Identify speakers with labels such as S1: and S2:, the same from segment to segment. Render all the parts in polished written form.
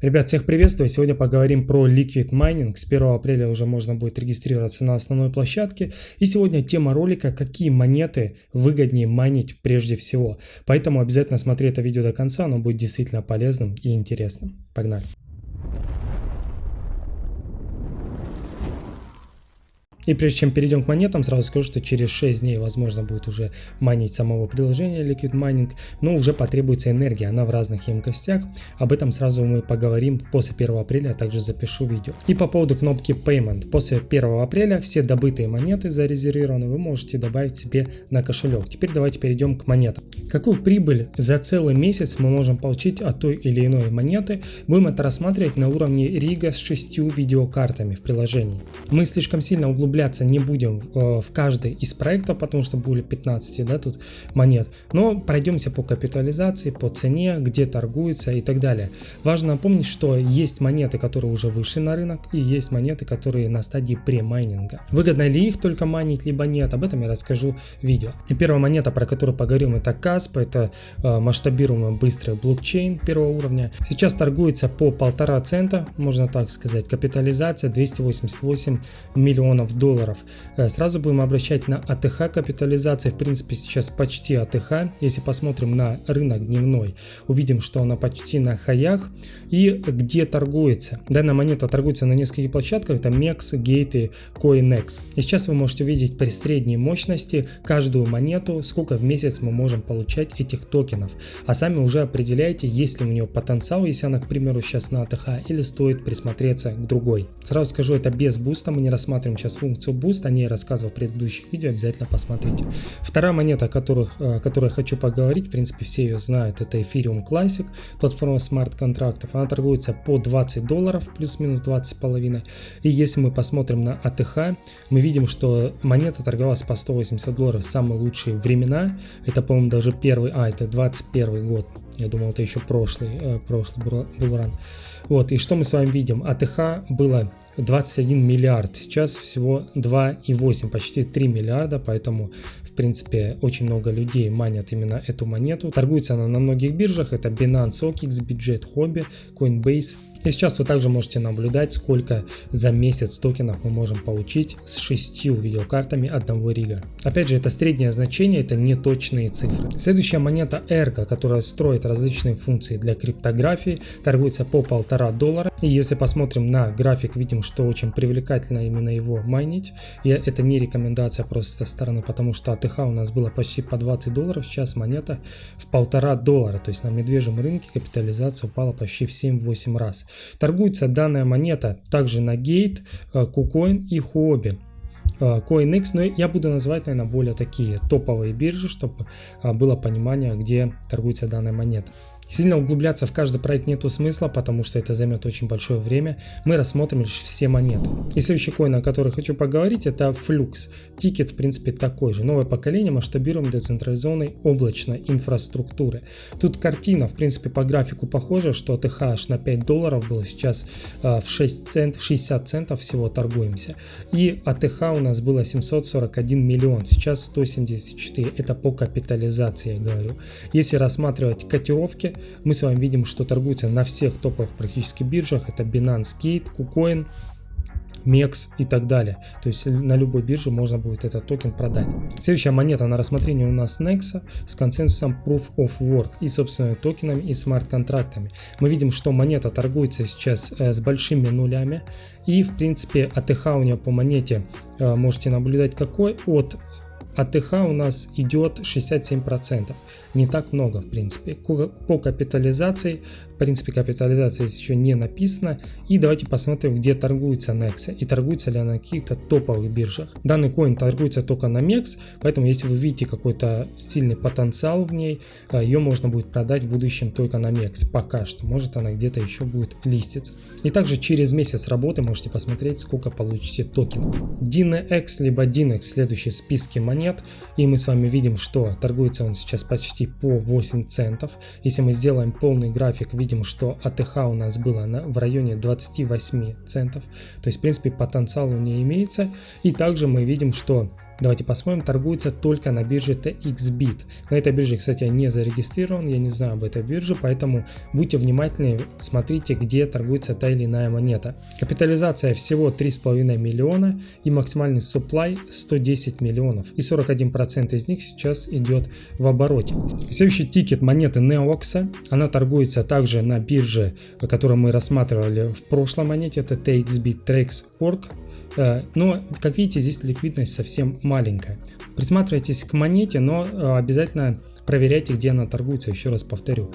S1: Ребят, всех приветствую! Сегодня поговорим про Liquid Mining. С 1 апреля уже можно будет регистрироваться на основной площадке. И сегодня тема ролика, какие монеты выгоднее майнить прежде всего. Поэтому обязательно смотри это видео до конца, оно будет действительно полезным и интересным. Погнали! И прежде чем перейдем к монетам, сразу скажу, что через 6 дней возможно будет уже майнить самого приложения Liquid Mining, но уже потребуется энергия, она в разных емкостях. Об этом сразу мы поговорим после 1 апреля, а также запишу видео. И по поводу кнопки Payment. После 1 апреля все добытые монеты зарезервированы вы можете добавить себе на кошелек. Теперь давайте перейдем к монетам. Какую прибыль за целый месяц мы можем получить от той или иной монеты? Будем это рассматривать на уровне рига с 6 видеокартами в приложении. Мы слишком сильно углубляемся не будем в каждый из проектов, потому что более 15 тут монет, но пройдемся по капитализации, по цене, где торгуются и так далее. Важно напомнить, что есть монеты, которые уже вышли на рынок, и есть монеты, которые на стадии премайнинга. Выгодно ли их только майнить, либо нет, об этом я расскажу в видео. И первая монета, про которую поговорим, это CASP, это масштабируемый быстрый блокчейн первого уровня. Сейчас торгуется по 1,5 цента, можно так сказать, капитализация 288 миллионов долларов. Сразу будем обращать на АТХ капитализации, в принципе сейчас почти АТХ. Если посмотрим на рынок дневной, увидим, что она почти на хаях. И где торгуется? Данная монета торгуется на нескольких площадках, это MEX, Gate и CoinEx. И сейчас вы можете видеть при средней мощности каждую монету, сколько в месяц мы можем получать этих токенов. А сами уже определяете, есть ли у нее потенциал, если она, к примеру, сейчас на АТХ, или стоит присмотреться к другой. Сразу скажу, это без буста, мы не рассматриваем сейчас функцию Boost, о ней я рассказывал в предыдущих видео, обязательно посмотрите. Вторая монета, о которой я хочу поговорить, в принципе все ее знают, это Ethereum Classic, платформа смарт-контрактов. Она торгуется по 20 долларов, плюс-минус 20,5. И если мы посмотрим на АТХ, мы видим, что монета торговалась по 180 долларов в самые лучшие времена. Это, по-моему, даже это 21 год. Я думал, это еще прошлый булран. Вот, и что мы с вами видим? АТХ было 21 миллиард, сейчас всего 2,8, почти 3 миллиарда, поэтому в принципе очень много людей майнят именно эту монету. Торгуется она на многих биржах, это Binance, OKX, Bitget, Hobby, Coinbase. И сейчас вы также можете наблюдать, сколько за месяц токенов мы можем получить с 6 видеокартами одного рига. Опять же, это среднее значение, это не точные цифры. Следующая монета Ergo, которая строит различные функции для криптографии, торгуется по 1,5 доллара. И если посмотрим на график, видим, что очень привлекательно именно его майнить. И это не рекомендация просто со стороны, потому что АТХ у нас было почти по 20 долларов, сейчас монета в 1,5 доллара. То есть на медвежьем рынке капитализация упала почти в 7-8 раз. Торгуется данная монета также на Gate, KuCoin и Huobi. CoinEx, но я буду называть, наверное, более такие топовые биржи, чтобы было понимание, где торгуется данная монета. Сильно углубляться в каждый проект нету смысла, потому что это займет очень большое время. Мы рассмотрим лишь все монеты. И следующий коин, о котором хочу поговорить, это Flux. Тикет, в принципе, такой же. Новое поколение масштабируемой децентрализованной облачной инфраструктуры. Тут картина, в принципе, по графику похожа, что АТХ аж на 5 долларов было, сейчас в 60 центов всего торгуемся. И АТХ у нас было 741 миллион, сейчас 174. Это по капитализации, я говорю. Если рассматривать котировки, мы с вами видим, что торгуется на всех топовых практически биржах. Это Binance, Gate, KuCoin, MEX и так далее. То есть на любой бирже можно будет этот токен продать. Следующая монета на рассмотрение у нас Nexa с консенсусом Proof of Work и собственными токенами и смарт-контрактами. Мы видим, что монета торгуется сейчас с большими нулями. И в принципе АТХ у нее по монете можете наблюдать какой. От АТХ у нас идет 67%. Не так много, в принципе. По капитализации, в принципе, капитализация здесь еще не написана. И давайте посмотрим, где торгуется Nexa. И торгуется ли она на каких-то топовых биржах. Данный коин торгуется только на MEX. Поэтому, если вы видите какой-то сильный потенциал в ней, ее можно будет продать в будущем только на MEX. Пока что. Может, она где-то еще будет листиться. И также через месяц работы можете посмотреть, сколько получите токенов. DineX либо Dinex следующий в списке монет. И мы с вами видим, что торгуется он сейчас почти по 8 центов. Если мы сделаем полный график, видим, что АТХ у нас было в районе 28 центов. То есть, в принципе, потенциал у нее имеется. И также мы видим, что Давайте посмотрим, торгуется только на бирже TXBit. На этой бирже, кстати, я не зарегистрирован, я не знаю об этой бирже, поэтому будьте внимательны, смотрите, где торгуется та или иная монета. Капитализация всего 3,5 миллиона и максимальный supply 110 миллионов. И 41% из них сейчас идет в обороте. Следующий тикет монеты Neox. Она торгуется также на бирже, которую мы рассматривали в прошлой монете, это TXBit Trax.org. Но, как видите, здесь ликвидность совсем маленькая. Присматривайтесь к монете, но обязательно проверяйте, где она торгуется. Еще раз повторю.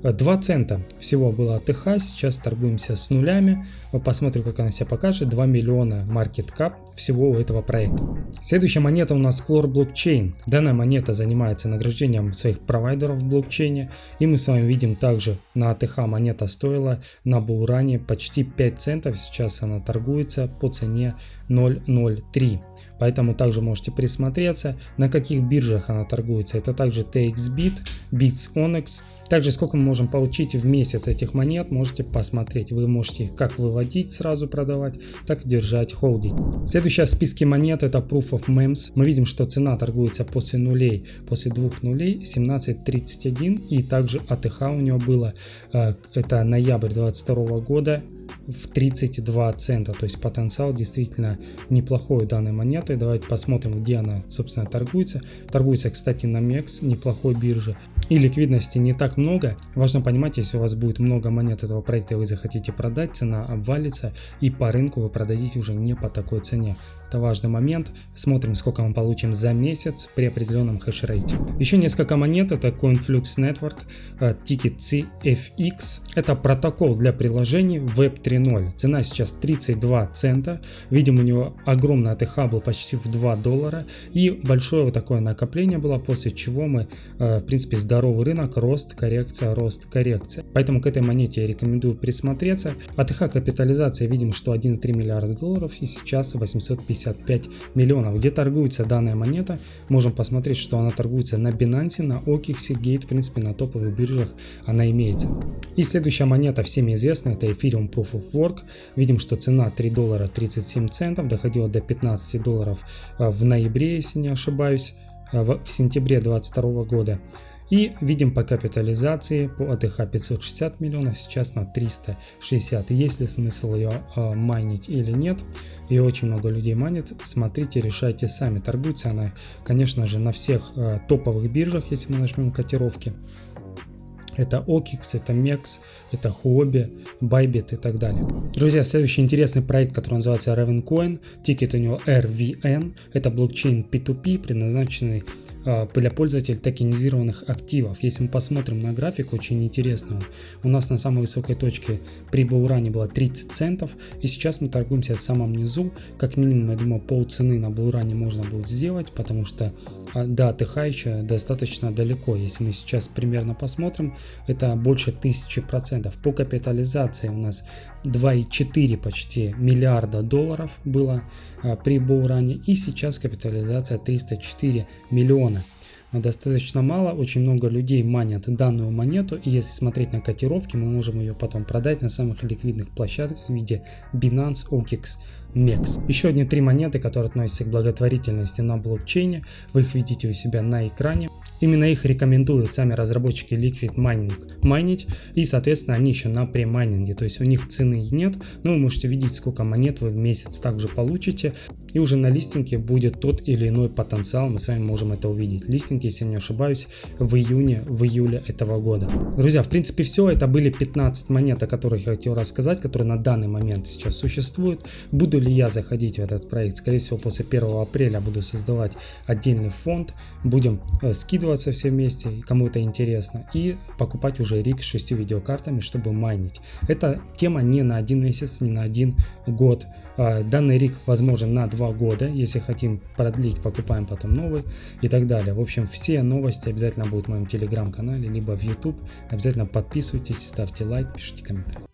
S1: 2 цента всего было АТХ, сейчас торгуемся с нулями. Посмотрим, как она себя покажет. 2 миллиона market cap всего у этого проекта. Следующая монета у нас Clore Blockchain. Данная монета занимается награждением своих провайдеров в блокчейне. И мы с вами видим также на АТХ монета стоила на булране почти 5 центов. Сейчас она торгуется по цене 0.03. Поэтому также можете присмотреться, на каких биржах она торгуется. Это также TXBit, Bits Onyx. Также сколько мы можем получить в месяц этих монет, можете посмотреть. Вы можете их как выводить, сразу продавать, так и держать, холдить. Следующая в списке монет это Proof of Memes. Мы видим, что цена торгуется после нулей, после двух нулей 17.31. И также АТХ у него было, это ноябрь 2022 года, в 32 цента, то есть потенциал действительно неплохой у данной монеты. Давайте посмотрим, где она, собственно, торгуется. Торгуется, кстати, на MEX, неплохой бирже. И ликвидности не так много. Важно понимать, если у вас будет много монет этого проекта и вы захотите продать, цена обвалится и по рынку вы продадите уже не по такой цене. Это важный момент. Смотрим, сколько мы получим за месяц при определенном хешрейте. Еще несколько монет, это CoinFlux Network, тикет CFX. Это протокол для приложений Web 3.0. Цена сейчас 32 цента. Видим, у него огромный АТХ был почти в $2. И большое вот такое накопление было, после чего мы, в принципе, здоровый рынок, рост, коррекция, рост, коррекция. Поэтому к этой монете я рекомендую присмотреться. АТХ капитализация, видим, что 1,3 миллиарда долларов и сейчас 855 миллионов. Где торгуется данная монета? Можем посмотреть, что она торгуется на Binance, на OKX, Gate, в принципе, на топовых биржах она имеется. И следующая монета всеми известная, это Ethereum Proof of Work. Видим, что цена $3.37, доходила до $15 в ноябре, если не ошибаюсь, в сентябре 2022 года. И видим по капитализации, по АТХ 560 миллионов, сейчас на 360. Есть ли смысл ее майнить или нет? Ее очень много людей майнит. Смотрите, решайте сами. Торгуется она, конечно же, на всех топовых биржах, если мы нажмем котировки. Это OKX, это MEX, это Huobi, Bybit и так далее. Друзья, следующий интересный проект, который называется Ravencoin. Тикет у него RVN. Это блокчейн P2P, предназначенный для пользователей токенизированных активов. Если мы посмотрим на график, очень интересно. У нас на самой высокой точке при булране было 30 центов. И сейчас мы торгуемся в самом низу. Как минимум, я думаю, полцены на булране можно будет сделать, потому что до АТХ еще достаточно далеко. Если мы сейчас примерно посмотрим, это больше 1000%. По капитализации у нас 2,4 почти миллиарда долларов было при булране. И сейчас капитализация 304 миллиона. Достаточно мало, очень много людей манят данную монету, и если смотреть на котировки, мы можем ее потом продать на самых ликвидных площадках в виде Binance, OKX, MEX. Еще одни 3 монеты, которые относятся к благотворительности на блокчейне, вы их видите у себя на экране. Именно их рекомендуют сами разработчики Liquid Mining майнить, и соответственно они еще на премайнинге, то есть у них цены нет, но вы можете видеть, сколько монет вы в месяц также получите, и уже на листинге будет тот или иной потенциал, мы с вами можем это увидеть. Листинг, если не ошибаюсь, в июле этого года. Друзья, в принципе все, это были 15 монет, о которых я хотел рассказать, которые на данный момент сейчас существуют. Буду ли я заходить в этот проект? Скорее всего, после 1 апреля буду создавать отдельный фонд, будем скидываться все вместе, кому это интересно, и покупать уже риг с 6 видеокартами, чтобы майнить. Эта тема не на 1 месяц, не на 1 год. Данный риг возможен на 2 года. Если хотим продлить, покупаем потом новый и так далее. В общем, все новости обязательно будут в моем телеграм-канале, либо в YouTube. Обязательно подписывайтесь, ставьте лайк, пишите комментарии.